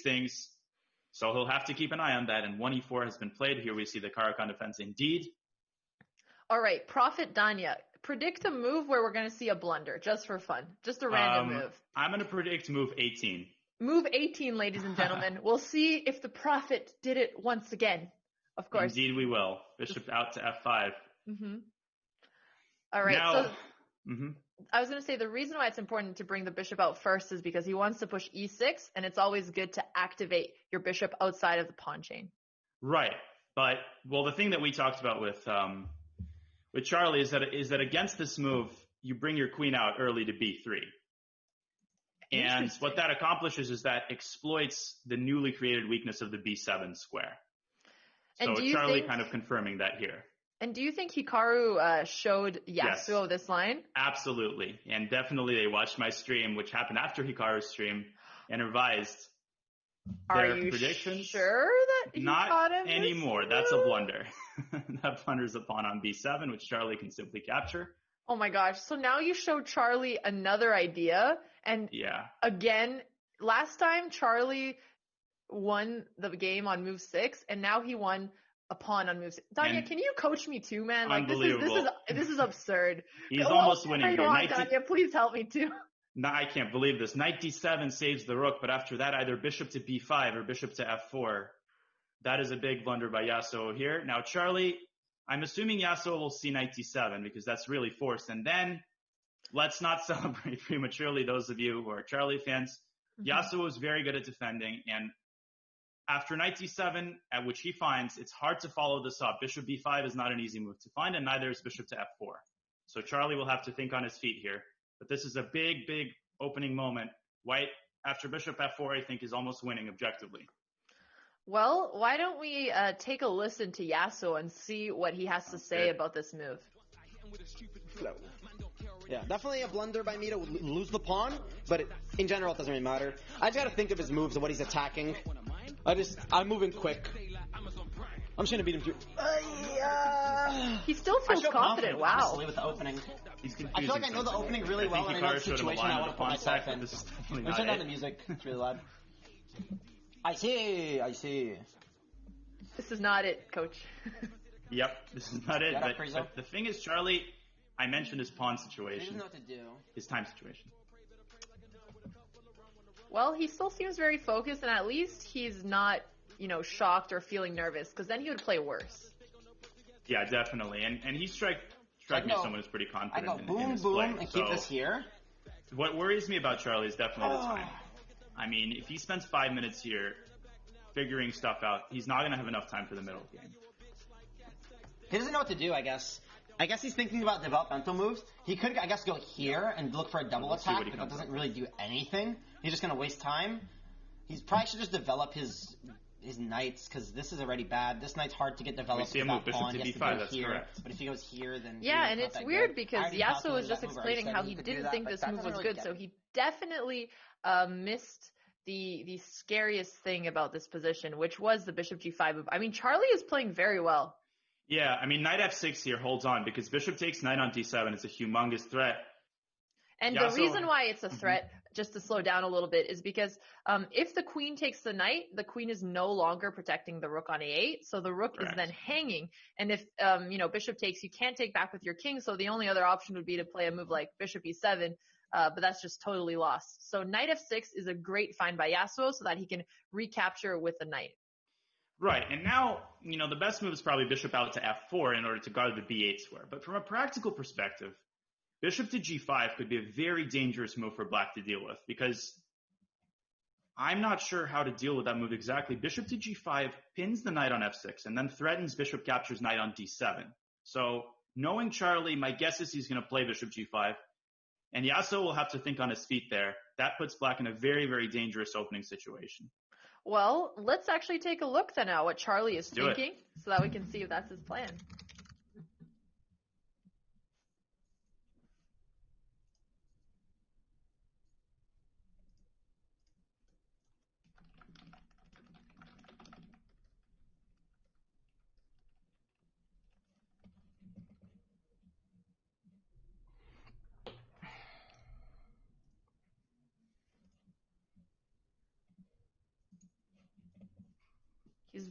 things. So he'll have to keep an eye on that. And 1e4 has been played. Here we see the Karakhan defense indeed. All right, Prophet Danya, predict a move where we're going to see a blunder, just for fun. Just a random move. I'm going to predict move 18. Move 18, ladies and gentlemen. We'll see if the Prophet did it once again. Of course. Indeed we will. Bishop out to f5. Mm-hmm. All right, now, so I was going to say the reason why it's important to bring the bishop out first is because he wants to push e6, and it's always good to activate your bishop outside of the pawn chain. Right. But, well, the thing that we talked about with Charlie is that against this move, you bring your queen out early to b3. And what that accomplishes is that exploits the newly created weakness of the b7 square. So Charlie kind of confirming that here. And do you think Hikaru showed Yassuo this line? Absolutely. And definitely they watched my stream, which happened after Hikaru's stream, and revised their predictions. Sure that he Not caught him anymore. That's a blunder. That blunders a pawn on b7, which Charlie can simply capture. Oh my gosh. So now you showed Charlie another idea. And again, last time Charlie won the game on move 6, and now he won a pawn on move 6. Danya, can you coach me too, man? Like this is absurd. He's almost winning here. Danya, please help me too. No, I can't believe this. Knight d7 saves the rook, but after that, either bishop to b5 or bishop to f4. That is a big blunder by Yassuo here. Now, Charlie, I'm assuming Yassuo will see knight d7 because that's really forced. And then, let's not celebrate prematurely, those of you who are Charlie fans. Yassuo is very good at defending, and after knight d7, at which he finds, it's hard to follow this up. Bishop b5 is not an easy move to find, and neither is bishop to f4. So Charlie will have to think on his feet here. But this is a big, big opening moment. White, after bishop f4, I think, is almost winning objectively. Well, why don't we take a listen to Yassuo and see what he has to say about this move? Yeah, definitely a blunder by me to lose the pawn, but in general, it doesn't really matter. I just gotta think of his moves and what he's attacking. I'm moving quick. I'm just gonna beat him through. He still feels confident. Wow. Honestly, with the opening. I feel like I know the opening really well, and I know the situation I want to put myself in. Let me turn down the music. It's really loud. I see. This is not it, coach. Yep, this is not it. But the thing is, Charlie, I mentioned his pawn situation. He doesn't know what to do. His time situation. Well, he still seems very focused, and at least he's not, shocked or feeling nervous, because then he would play worse. Yeah, definitely. And he struck me as someone who's pretty confident in his boom, play. and keep this here. What worries me about Charlie is definitely the time. I mean, if he spends 5 minutes here figuring stuff out, he's not going to have enough time for the middle game. He doesn't know what to do, I guess. I guess he's thinking about developmental moves. He could, I guess, go here and look for a double attack, but that doesn't really do anything. He's just going to waste time. He probably should just develop his knights, because this is already bad. This knight's hard to get developed with that pawn. He has to go here. Correct. But if he goes here, then... Yeah, and it's weird because Yassuo was just explaining how he didn't think this move was good, so he definitely missed the scariest thing about this position, which was the bishop g5 move. I mean, Charlie is playing very well. Yeah, I mean, knight f6 here holds on, because bishop takes knight on d7. It's a humongous threat. And the reason why it's a threat, just to slow down a little bit, is because if the queen takes the knight, the queen is no longer protecting the rook on a8, so the rook is then hanging. And if, bishop takes, you can't take back with your king, so the only other option would be to play a move like bishop e7, but that's just totally lost. So knight f6 is a great find by Yassuo so that he can recapture with the knight. Right, and now, the best move is probably bishop out to f4 in order to guard the b8 square. But from a practical perspective, bishop to g5 could be a very dangerous move for black to deal with, because I'm not sure how to deal with that move exactly. Bishop to g5 pins the knight on f6 and then threatens bishop captures knight on d7. So knowing Charlie, my guess is he's going to play bishop g5, and Yassuo will have to think on his feet there. That puts black in a very, very dangerous opening situation. Well, let's actually take a look then at what Charlie is thinking so that we can see if that's his plan.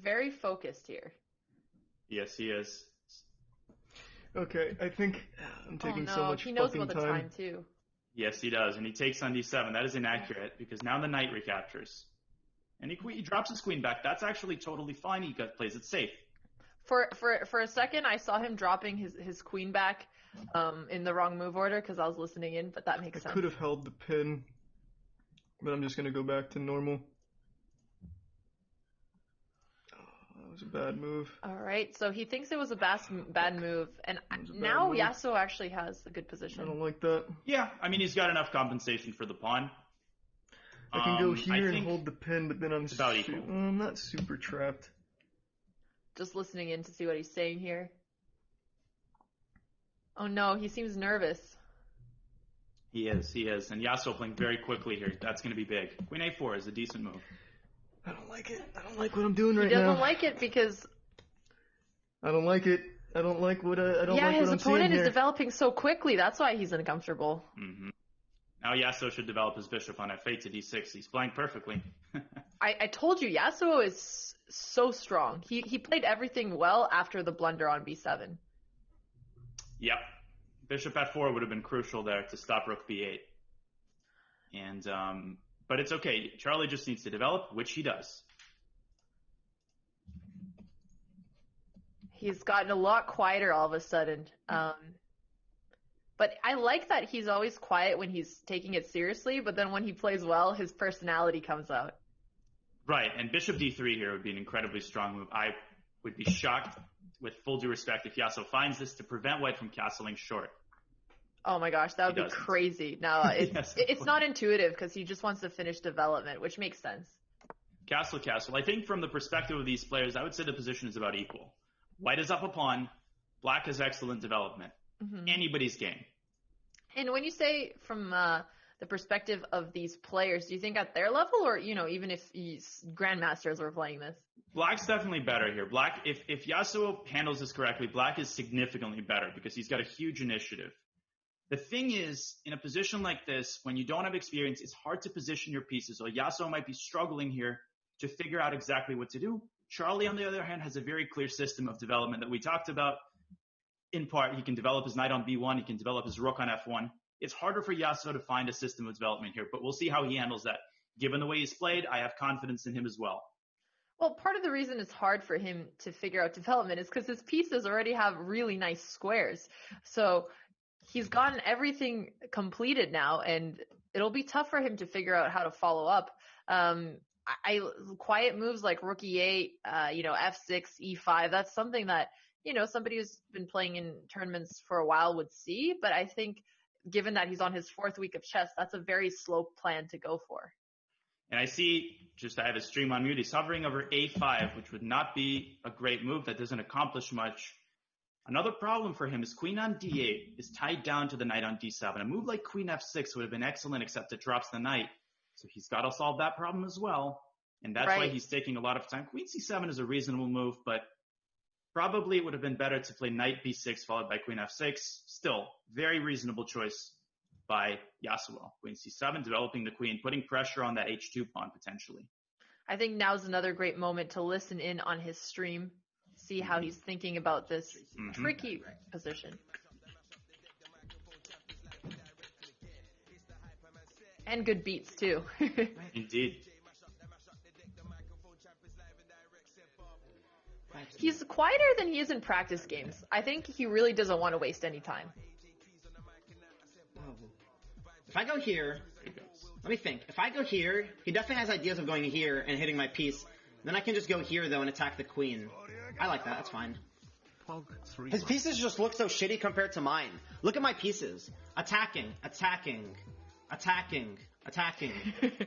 very focused here. Yes, he is. Okay, I think I'm taking so much he knows fucking about the time too. Yes, he does, and he takes on d7. That is inaccurate because now the knight recaptures, and he drops his queen back. That's actually totally fine. He plays it safe. For a second, I saw him dropping his queen back in the wrong move order because I was listening in, but that makes sense. I could have held the pin, but I'm just gonna go back to normal. That was a bad move. All right, so he thinks it was a bad move, and now Yasuo actually has a good position. I don't like that. Yeah, I mean, he's got enough compensation for the pawn. I can go here and hold the pin, but then I'm not super trapped. Just listening in to see what he's saying here. Oh no, he seems nervous. He is. And Yasuo playing very quickly here. That's going to be big. Queen a4 is a decent move. I don't like it. I don't like what I'm doing right now. He doesn't like it because... I don't like it. I don't like what I'm seeing here. Yeah, his opponent is developing so quickly. That's why he's uncomfortable. Mm-hmm. Now Yasuo should develop his bishop on f8 to d6. He's flying perfectly. I told you, Yasuo is so strong. He played everything well after the blunder on b7. Yep. Bishop f4 would have been crucial there to stop rook b8. And but it's okay. Charlie just needs to develop, which he does. He's gotten a lot quieter all of a sudden. But I like that he's always quiet when he's taking it seriously, but then when he plays well, his personality comes out. Right, and bishop d3 here would be an incredibly strong move. I would be shocked, with full due respect, if Yasuo finds this to prevent white from castling short. Oh my gosh, that would be crazy. No, it's not intuitive because he just wants to finish development, which makes sense. Castle. I think from the perspective of these players, I would say the position is about equal. White is up a pawn. Black has excellent development. Mm-hmm. Anybody's game. And when you say from the perspective of these players, do you think at their level or, even if grandmasters were playing this? Black's definitely better here. Black, if Yasuo handles this correctly, Black is significantly better because he's got a huge initiative. The thing is, in a position like this, when you don't have experience, it's hard to position your pieces. So Yasuo might be struggling here to figure out exactly what to do. Charlie, on the other hand, has a very clear system of development that we talked about. In part, he can develop his knight on b1. He can develop his rook on f1. It's harder for Yasuo to find a system of development here, but we'll see how he handles that. Given the way he's played, I have confidence in him as well. Well, part of the reason it's hard for him to figure out development is because his pieces already have really nice squares. So he's gotten everything completed now, and it'll be tough for him to figure out how to follow up. Quiet moves like rook e8, f6, e5, that's something that, somebody who's been playing in tournaments for a while would see. But I think given that he's on his 4th week of chess, that's a very slow plan to go for. And I see, I have his stream on mute, he's hovering over a5, which would not be a great move. That doesn't accomplish much. Another problem for him is queen on d8 is tied down to the knight on d7. A move like queen f6 would have been excellent, except it drops the knight. So he's got to solve that problem as well. And that's why he's taking a lot of time. Queen c7 is a reasonable move, but probably it would have been better to play knight b6 followed by queen f6. Still, very reasonable choice by Yasuo. Queen c7, developing the queen, putting pressure on that h2 pawn potentially. I think now's another great moment to listen in on his stream, see how he's thinking about this tricky position. And good beats too. Indeed. He's quieter than he is in practice games. I think he really doesn't want to waste any time. If I go here, let me think. If I go here, he definitely has ideas of going here and hitting my piece. Then I can just go here, though, and attack the queen. I like that. That's fine. His pieces just look so shitty compared to mine. Look at my pieces. Attacking.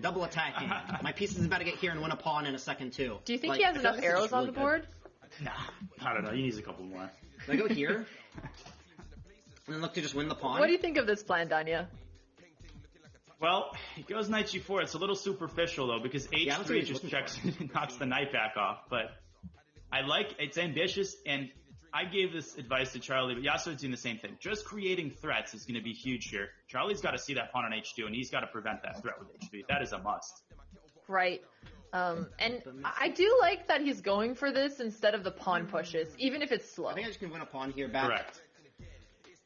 Double attacking. My pieces is about to get here and win a pawn in a second, too. Do you think he has enough arrows on the board? Nah, I don't know. He needs a couple more. Can I go here? And then look to just win the pawn? What do you think of this plan, Danya? Well, he goes knight g4. It's a little superficial, though, because h3 just checks and knocks the knight back off. But it's ambitious, and I gave this advice to Charlie, but Yasuo's doing the same thing. Just creating threats is going to be huge here. Charlie's got to see that pawn on h2, and he's got to prevent that threat with h3. That is a must. Right. And I do like that he's going for this instead of the pawn pushes, even if it's slow. I think I just can win a pawn here back. Correct.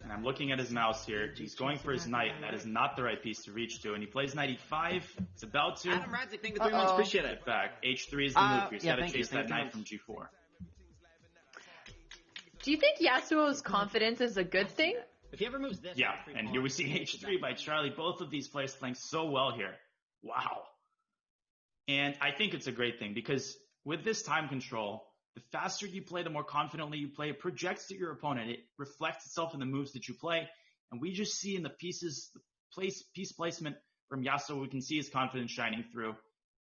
And I'm looking at his mouse here. He's going for his knight. That is not the right piece to reach to. And he plays knight e5. It's about to. Adam Radzik, thank you 3 months. Appreciate it. Get back. h3 is the move. He's got to chase that knight from g4. Do you think Yasuo's confidence is a good thing? If he ever moves this. Yeah, and here we see h3 by Charlie. Both of these players playing so well here. Wow. And I think it's a great thing because with this time control, the faster you play, the more confidently you play. It projects to your opponent. It reflects itself in the moves that you play. And we just see in the pieces, piece placement from Yasuo, we can see his confidence shining through.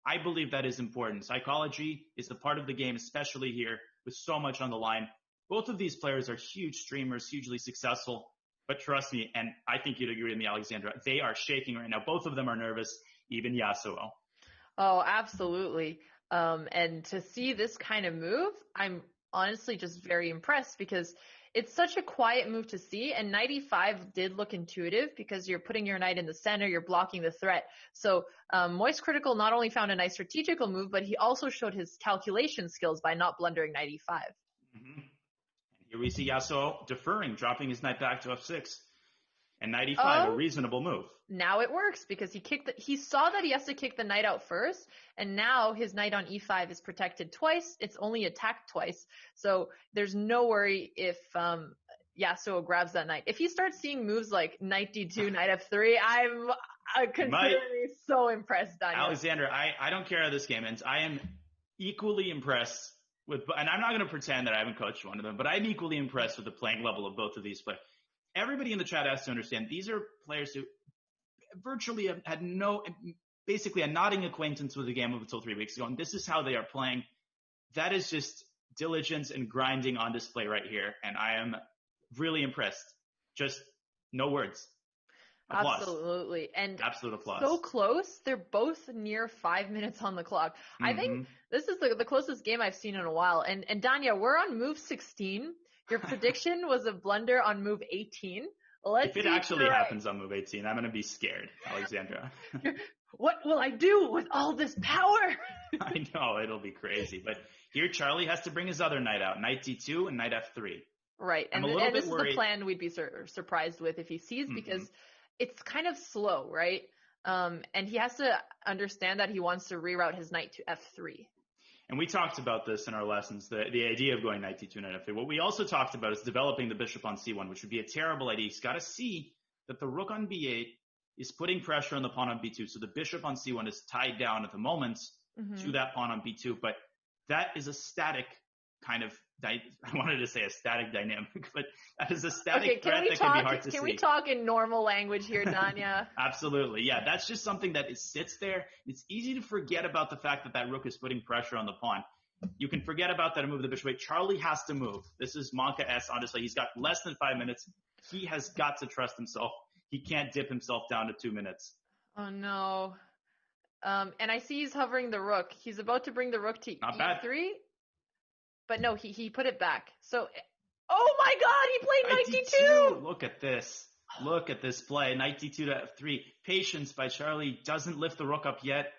I believe that is important. Psychology is the part of the game, especially here, with so much on the line. Both of these players are huge streamers, hugely successful. But trust me, and I think you'd agree with me, Alexandra, they are shaking right now. Both of them are nervous, even Yasuo. Oh, absolutely. And to see this kind of move, I'm honestly just very impressed because it's such a quiet move to see. And knight e5 did look intuitive because you're putting your knight in the center, you're blocking the threat. So Moistritikal not only found a nice strategical move, but he also showed his calculation skills by not blundering knight e5. Mm-hmm. Here we see Yasuo deferring, dropping his knight back to f6. And knight e5, a reasonable move. Now it works because he saw that he has to kick the knight out first, and now his knight on e5 is protected twice. It's only attacked twice. So there's no worry if Yasuo grabs that knight. If he starts seeing moves like knight d2, knight f3, I'm considerably so impressed, Daniel. Alexander, I don't care how this game ends. I am equally impressed with, and I'm not going to pretend that I haven't coached one of them, but I'm equally impressed with the playing level of both of these players. Everybody in the chat has to understand these are players who virtually had basically a nodding acquaintance with the game until 3 weeks ago, and this is how they are playing. That is just diligence and grinding on display right here, and I am really impressed. Just no words. Applause. Absolutely. And absolute applause. So close. They're both near 5 minutes on the clock. I think this is the closest game I've seen in a while. And Danya, we're on move 16. Your prediction was a blunder on move 18. If it actually happens on move 18, I'm going to be scared, Alexandra. What will I do with all this power? I know, it'll be crazy. But here Charlie has to bring his other knight out, knight d2 and knight f3. Right. And this is the plan we'd be surprised with if he sees, because it's kind of slow, right? And he has to understand that he wants to reroute his knight to f3. And we talked about this in our lessons, the idea of going knight d2, knight f3. What we also talked about is developing the bishop on c1, which would be a terrible idea. He's got to see that the rook on b8 is putting pressure on the pawn on b2. So the bishop on c1 is tied down at the moment to that pawn on b2. But that is a static kind of, I wanted to say a static dynamic, but that is a static threat that can be hard to see. Can we talk in normal language here, Danya? Absolutely. Yeah, that's just something that sits there. It's easy to forget about the fact that that rook is putting pressure on the pawn. You can forget about that and move the bishop. Charlie has to move. This is Monka S, honestly. He's got less than 5 minutes. He has got to trust himself. He can't dip himself down to 2 minutes. Oh, no. And I see he's hovering the rook. He's about to bring the rook to Not e3. bad. But no, he put it back. So, oh my God, he played knight d2. Look at this. Look at this play. Knight d2 to f3. Patience by Charlie. Doesn't lift the rook up yet.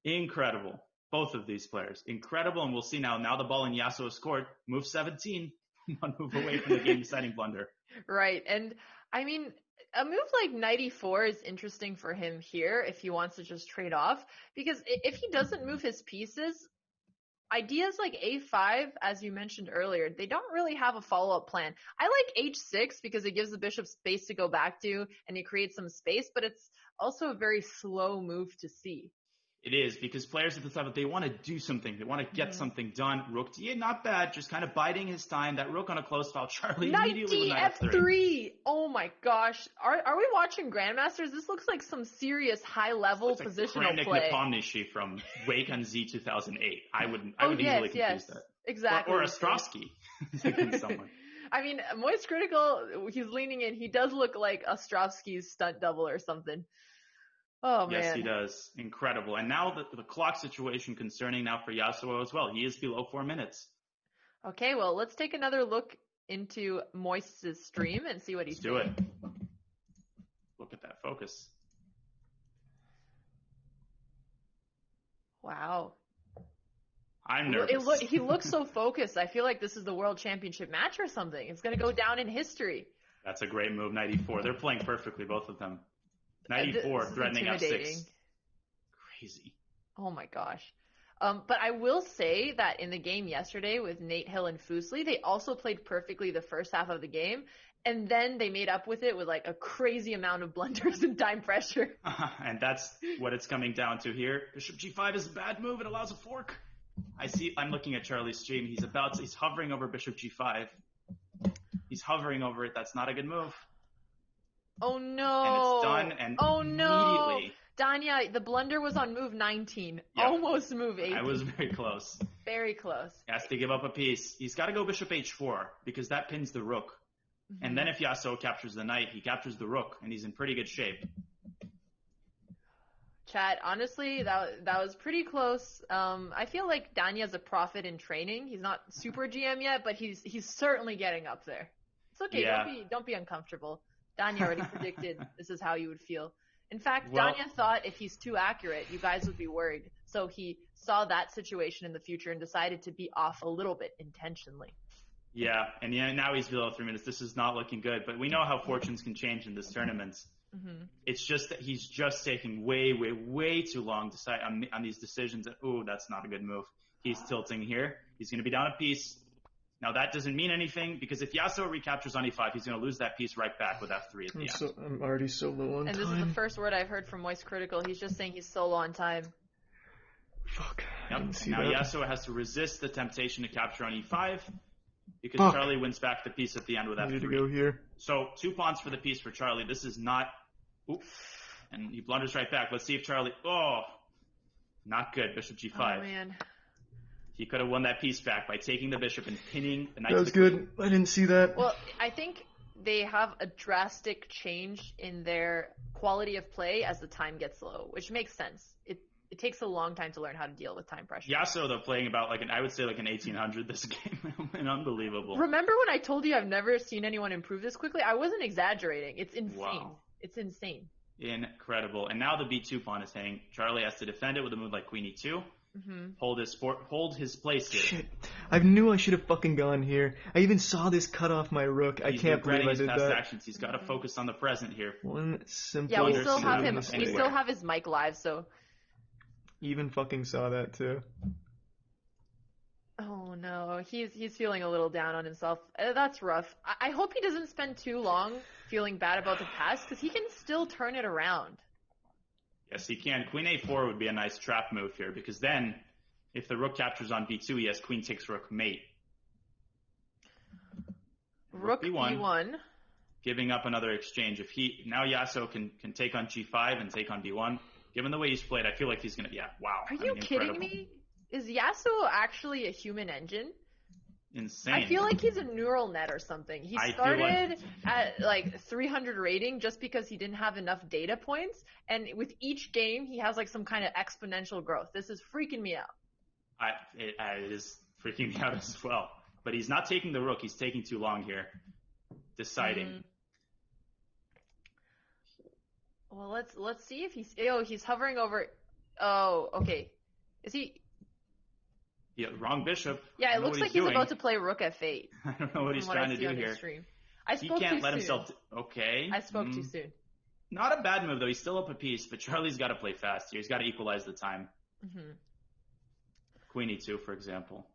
Incredible. Both of these players. Incredible. And we'll see now. Now the ball in Yasuo's court. Move 17. One move away from the game-deciding blunder. Right. And, I mean, a move like knight e4 is interesting for him here if he wants to just trade off. Because if he doesn't move his pieces, ideas like a5, as you mentioned earlier, they don't really have a follow-up plan. I like h6 because it gives the bishop space to go back to and it creates some space, but it's also a very slow move to see. It is, because players at the top, they want to do something. They want to get something done. Rook d8, not bad, just kind of biding his time. That rook on a close file. Charlie immediately with knight f3. Oh my gosh. Are we watching Grandmasters? This looks like some serious high-level positional like play. Nepomniachtchi from Wake on Z 2008. I would easily confuse that. Exactly. Or Ostrovsky against someone. I mean, Moistritikal, he's leaning in. He does look like Ostrovsky's stunt double or something. Oh, man. Yes, he does. Incredible. And now the clock situation concerning now for Yasuo as well. He is below 4 minutes. Okay, well, let's take another look into Moist's stream and see what he's doing. Let's do it. Look at that focus. Wow. I'm nervous. He looks so focused. I feel like this is the World Championship match or something. It's going to go down in history. That's a great move, knight e4. They're playing perfectly, both of them. Knight e4, threatening f6. Crazy. Oh my gosh. But I will say that in the game yesterday with Nate Hill and Fuslie, they also played perfectly the first half of the game. And then they made up with it with like a crazy amount of blunders and time pressure. And that's what it's coming down to here. Bishop g5 is a bad move. It allows a fork. I'm looking at Charlie's stream. He's hovering over bishop g5. He's hovering over it. That's not a good move. Oh no. And it's done. And immediately. Danya, the blunder was on move 19. Yep. Almost move 18. I was very close. Very close. He has to give up a piece. He's got to go bishop h4 because that pins the rook. Mm-hmm. And then if Yassuo captures the knight, he captures the rook, and he's in pretty good shape. Chat, honestly, that was pretty close. I feel like Danya's a prophet in training. He's not super GM yet, but he's certainly getting up there. It's okay. Yeah. Don't be uncomfortable. Danya already predicted this is how you would feel. In fact, Danya thought if he's too accurate, you guys would be worried. So he saw that situation in the future and decided to be off a little bit intentionally. Yeah, and now he's below 3 minutes. This is not looking good, but we know how fortunes can change in this tournament. Mm-hmm. It's just that he's just taking way too long to decide on these decisions. Oh, that's not a good move. He's tilting here. He's going to be down a piece. Now that doesn't mean anything because if Yassuo recaptures on e5, he's going to lose that piece right back with f3 at the end. I'm already so low on time. And this is the first word I've heard from Moistritikal. He's just saying he's so low on time. Fuck. Yep. And now Yassuo has to resist the temptation to capture on e5 because Charlie wins back the piece at the end with f3. I need to go here. So 2 pawns for the piece for Charlie. This is not... Oops. And he blunders right back. Let's see if Charlie... Oh, not good. Bishop g5. Oh, man. He could have won that piece back by taking the bishop and pinning the knight. That was good. I didn't see that. Well, I think they have a drastic change in their quality of play as the time gets low, which makes sense. It takes a long time to learn how to deal with time pressure. Yassuo, though, playing about I would say an 1800 this game. And unbelievable. Remember when I told you I've never seen anyone improve this quickly? I wasn't exaggerating. It's insane. Wow. It's insane. Incredible. And now the b2 pawn is hanging. Charlie has to defend it with a move like queen e2. Mm-hmm. Hold his place here. Shit. I knew I should have fucking gone here. I even saw this cut off my rook. I can't believe I did that. Actions. He's got to focus on the present here. One simple. Yeah, we still have him. We still have his mic live, so. Even fucking saw that too. Oh no, he's feeling a little down on himself. That's rough. I hope he doesn't spend too long feeling bad about the past because he can still turn it around. Yes, he can. Queen a4 would be a nice trap move here because then, if the rook captures on b2, he has queen takes rook mate. Rook b1. Giving up another exchange. Now Yassuo can take on g5 and take on b1. Given the way he's played, I feel like he's gonna. Yeah, wow. Are you kidding me? Is Yassuo actually a human engine? Insane. I feel like he's a neural net or something. He started at 300 rating just because he didn't have enough data points, and with each game he has some kind of exponential growth. This is freaking me out. It is freaking me out as well. But he's not taking the rook. He's taking too long here, deciding. Mm-hmm. Well, let's see if he's hovering over. Oh, okay. Is he? Yeah, wrong bishop. Yeah, it looks like he's about to play rook f8. I don't know what he's trying to do here. He can't let himself. Okay. I spoke too soon. Not a bad move though. He's still up a piece, but Charlie's got to play fast here. He's got to equalize the time. Mm-hmm. Queen e2, for example.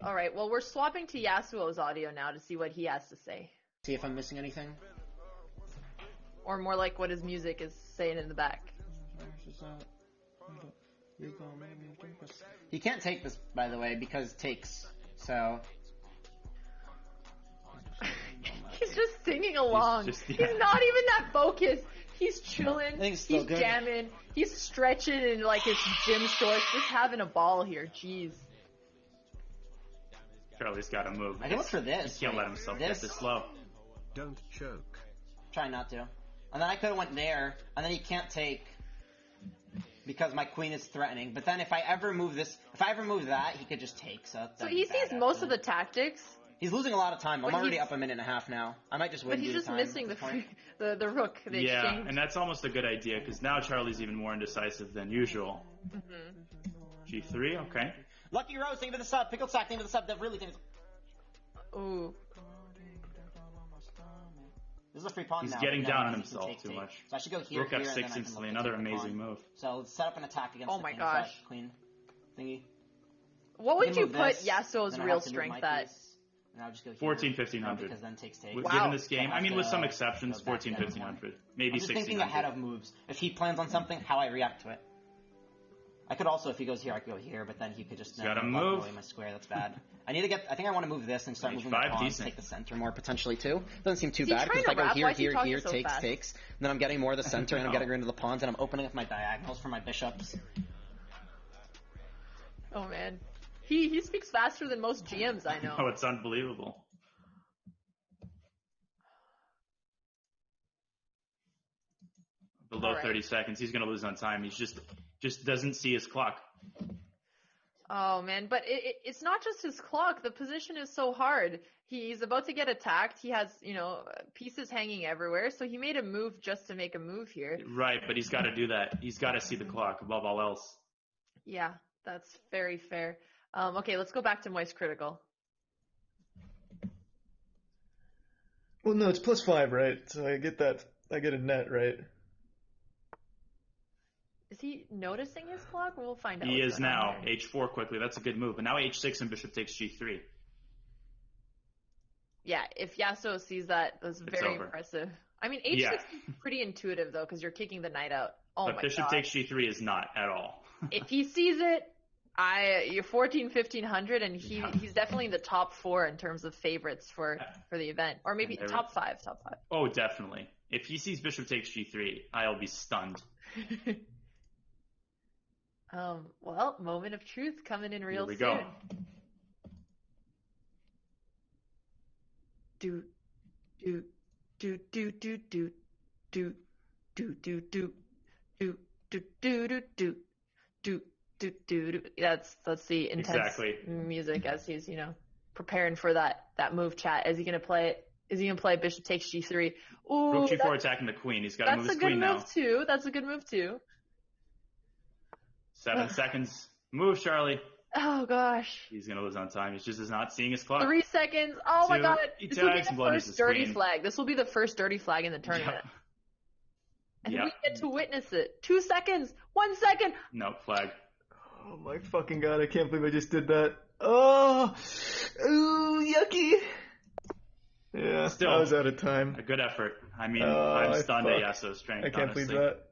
All right. Well, we're swapping to Yasuo's audio now to see what he has to say. See if I'm missing anything. Or more like what his music is saying in the back. He can't take this, by the way, because takes. So he's just singing along. He's not even that focused. He's chilling. He's jamming. He's stretching in his gym shorts, just having a ball here. Jeez. Charlie's got to move. I can look for this. He can't let himself get this low. Don't choke. Try not to. And then I could have went there, and then he can't take because my queen is threatening. But then if I ever move that, he could just take. So he sees most of the tactics. He's losing a lot of time. I'm already up a minute and a half now. I might just win. But he's just missing the rook. Yeah, exchange. And that's almost a good idea because now Charlie's even more indecisive than usual. G3, okay. Lucky Rose, thank you for the sub. Pickled Sack, thank you for the sub. That really thinks. Ooh. This is a free pawn He's now. getting down on himself too much. So I should go here, Rook F6 instantly, another amazing move. So let's set up an attack against the queen thingy. What would you put Yasuo's real strength at? And I'll just go here. 14, 1500. Because then takes. Given this game, I mean, with some exceptions, 14, 1500. Maybe 1600. I'm just thinking ahead of moves. If he plans on something, how I react to it. I could also, if he goes here, I could go here, but then he could just gotta move away my square. That's bad. I think I want to move this and start moving the pawns, take the center more potentially too. Doesn't seem too bad because if I go here, takes, and then I'm getting more of the center and I'm getting rid of the pawns and I'm opening up my diagonals for my bishops. Oh man, he speaks faster than most GMs I know. Oh, it's unbelievable. Below 30 seconds, he's gonna lose on time. He's just doesn't see his clock. Oh man, but it's not just his clock. The position is so hard. He's about to get attacked. He has, pieces hanging everywhere. So he made a move just to make a move here. Right, but he's got to do that. He's got to see the clock above all else. Yeah, that's very fair. Okay, let's go back to Moistritikal. Well, no, it's +5, right? So I get that. I get a net, right? Is he noticing his clock? We'll find out. He is now. H4 quickly. That's a good move. But now H6 and bishop takes G3. Yeah, if Yasuo sees that, that's very impressive. I mean, H6 is pretty intuitive, though, because you're kicking the knight out. Oh my god. But bishop takes G3 is not at all. If he sees it, you're 14, 1500, and he's definitely in the top 4 in terms of favorites for the event. Or maybe top 5. Oh, definitely. If he sees bishop takes G3, I'll be stunned. Well, moment of truth coming in real soon. Here we go. Do. That's the intense music as he's, preparing for that move. Chat. Is he gonna play it? Is he gonna play bishop takes G3? Ooh, Rook G4 attacking the queen. He's got to move his queen now. That's a good move too. 7 seconds. Move, Charlie. Oh gosh. He's gonna lose on time. He just is not seeing his clock. 3 seconds. Oh my god. This will be the first dirty flag. This will be the first dirty flag in the tournament. And we get to witness it. 2 seconds. 1 second. No, flag. Oh my fucking god, I can't believe I just did that. Oh, ooh, yucky. Yeah, Still, I was out of time. A good effort. I mean, I'm stunned at Yasuo's strength. I can't believe that.